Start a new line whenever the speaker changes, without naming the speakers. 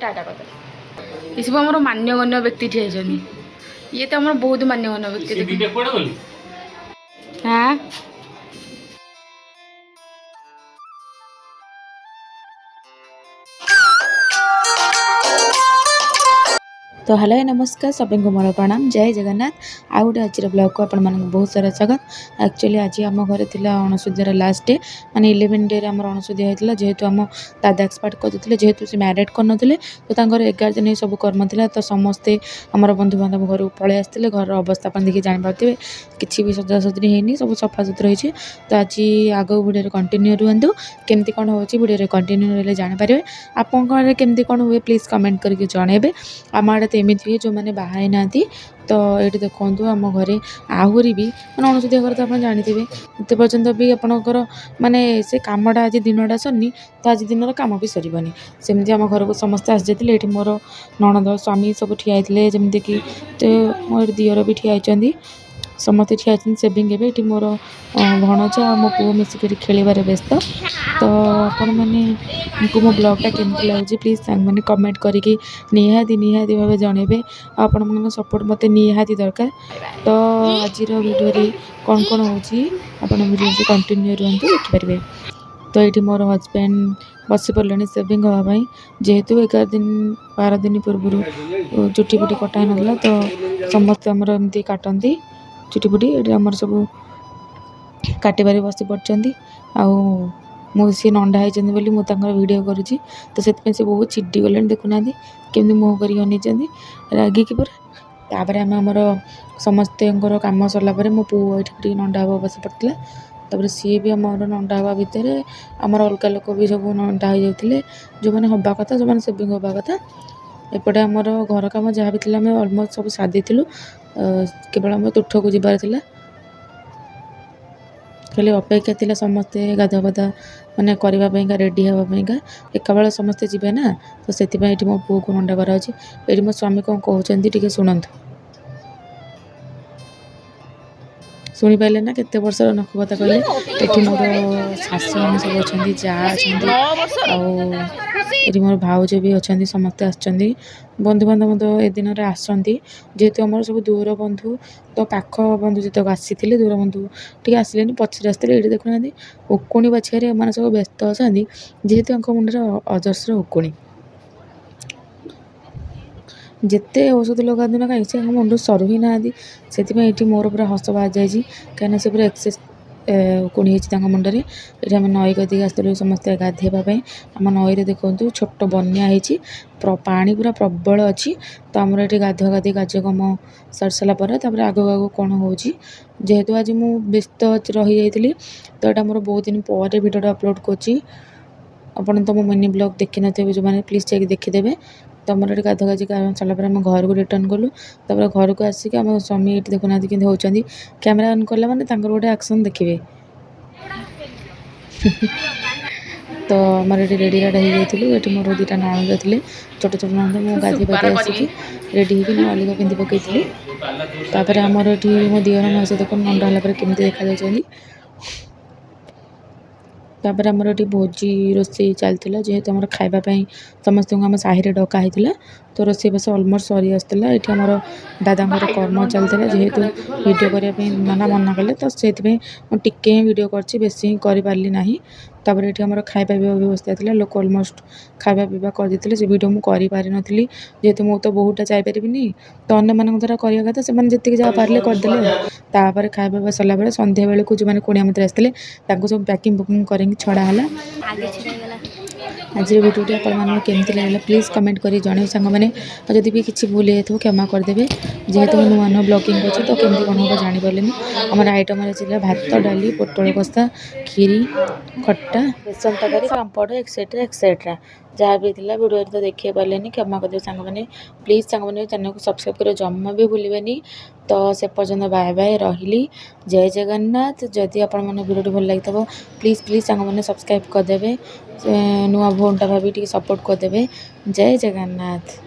टाटा कर ये सब आम मान्यगण्य व्यक्ति ठिया ये तो आम बहुत मान्यगण्य व्यक्ति हाँ तो हेलो नमस्कार सभी को मोर प्रणाम जय जगन्नाथ आउ गोटे आज ब्लॉग को आपण मानक बहुत सारा स्वागत एक्चुअली आज आम घर था अणसुधियार लास्ट डे माने 11 डे आम अणसुधिया होता जेहेतु आम दादा एक्सपार्ट करते जेहेतु से मैरिड कर नुले तो 11 दिन सब कर्म था तो समस्ते आमर बंधु बांधव घर पलि आसते घर अवस्था अपन देखिए जापारे किसी भी सजासजी है सब सफा सुतरा होती तो आज आग भिडियो कंटिन्यू रुहतु केमती कौन हो भिडियो कंटिन्यू रही जापारे आपंकर केमती कौन हुए प्लीज कमेंट करके जनइबे आम आड़े एमती हुए जो मैंने बाहर ना तो ये देखो आम घरे आहरी भी मैं अणसुधिया घर तो आप जानते ये पर्यटन भी आपंकर माने से कमटा आज दिनटा सरनी तो आज दिन कम भी सरबनी सेमती आम घर को समस्ते आसी जाते ये मोर नणंद स्वामी सब ठिया जमीक तो मोर दियर भी ठिया समस्ते ठिया सेविंग ये मोर भणजा मो पु मिसिक खेल व्यस्त तो आपण मैंने मो ब्लॉगटा केमती लगे प्लीज मैंने कमेंट करके निहाती निहाती भाव जनइबे आपण मन सपोर्ट मत निहाती दरकार तो आज वीडियो कौन कौन होडियो से कंटिन्यू रुहतु देखिपारे तो ये मोर हजबैंड बसी पड़े सेविंग हाँपाई जेहेतु 11 दिन 12 दिन पूर्व चुटी फुटी कटा ना तो समस्ते आमर एमती काटती चुटी फुटी ये आमर सब काटबारे बसी पड़ती मुझे नंडा होती बोली मुझे वीडियो करुँची तो से बहुत चिड़ी गले देखुना केमी मुँह कर अनेई रागिकी पूरा आम आमर समस्त कम सरला मो पु ये नंडा हवा बस पड़ता तापर सी भी आम नंडा हवा भितर आमर अलग लोक भी सब नंडा हो जाते जो मैंने हवा कथा जो मैंने सेविंग हवा कथा एपटे आमर घर कम जहाँ भी आम अलमोस्ट सब साधी केवल आम तुठ को जबार खाली अपेक्षा थी समस्ते गाधा बाधा मैंने करने रेडी हाँपाइका एका बेला समस्ते जी ना तो से मो पु को नंडा कराची ये मो स्वामी कौन कहते टे शुणु शुणी पारे ना केते वर्ष नख कथा कहले ये मोर शाशु मैंने सब अच्छा जा ये मोर भाउज भी अच्छा समस्ते आसछन्ति बंधु बांधव तो ए दिन आसती जेहेतु आम सब दूर बंधु तो पाख बंधु जितक आसी दूर बंधु टे आसले पचर आसते ये देखुना उकुणी बाछिया एम सब व्यस्त अच्छा जेहेतु मुंडे अजस्र उकुणी जिते औषध लगा दिन कहीं से मुंड सरू ही ना से मोर पूरा हस बाहर जाइए कहीं से पूरा एक्सेस उकुणी होती मुंडे ये आम नई कदी आसलु समस्ते गाधेवाई आम नई देखु छोट बन्या पानी पूरा प्रबल अच्छी तो आमर ये गाधुआ गाधी कार्यक्रम सारी सारापर आग आग कौन हो जेहेतु आज मुझे व्यस्त रही जाइली तो यहाँ मोर बहुत दिन पर भिडियो अपलोड करुँची आपन तो मो मिनी ब्लॉग देखी नथिबे जो मैंने प्लीज जाके देखीदेवे तो आमर ये गाधा गाजी सारापर आम घर को रिटर्न कलु तापर घर को आसिक आम स्वामी ये देखुना कि होती कैमेरा ऑन कला मैंने गोटे एक्शन देखिए तो आमर ये रेडी राडा हो जाइलु ये मोर दुटा नणंद थे छोट छोट नणंद मुझे गाधी बाधी आसिक रेडी होगी अलग पिंधि पकई तापर आमर ये मो दियर मो सहित नंदा है केमती देखा तापर आमर ये भोजी रोषे चलता जेहेतु आम खावाई समस्त आम साहि डका होता तो रोषे बस अलमोस्ट सरी आसला ये आमर दादा कर्म चलता जेहेतु वीडियो करने नाना मना कले तो से टिके वीडियो कर बेसी करें ना तापर ये आमर खाଇବା पिवा व्यवस्था थी लोक अलमोस्ट खावा पीवा करदे से वीडियो मुझे कर नी जेहेतु मुझे तो बहुटा जापरि तो अन्य मान द्वारा करवा कथा से जी जहाँ पारे करदे तापर खावा पीवा सरला बेले संध्या बेलू जो मैंने कुणिया मित्र आसते सब पैकिंग बुकिंग कर छड़ा है आज वीडियो आप केमती लगे प्लीज कमेंट कर जन सांग मैंने जदि भी किसी भूल जाए क्षमा करदे जेहेतु मुझे नुआ नुआ ब्लॉगिंग कर तो केमती कौन हम जानीपारे आम आइटम भात डाली पोटल कषा खीरी खट्टा बेसन तरकारी पापड़ एक्सेट्रा एक्सेट्रा जहाँ भी थी वीडियो तो देखिए पारे क्षमा करदे सांग मैंने प्लीज सांग मैंने चैनल को सब्सक्राइब कर जमा भी भूलें तो से पर्यटन बाय बाय रही जय जगन्नाथ जदि आप वीडियो भल लगी प्लीज प्लीज सांग मैंने सब्सक्राइब करदे नुआ भोनटा भाभी सपोर्ट करदे जय जगन्नाथ।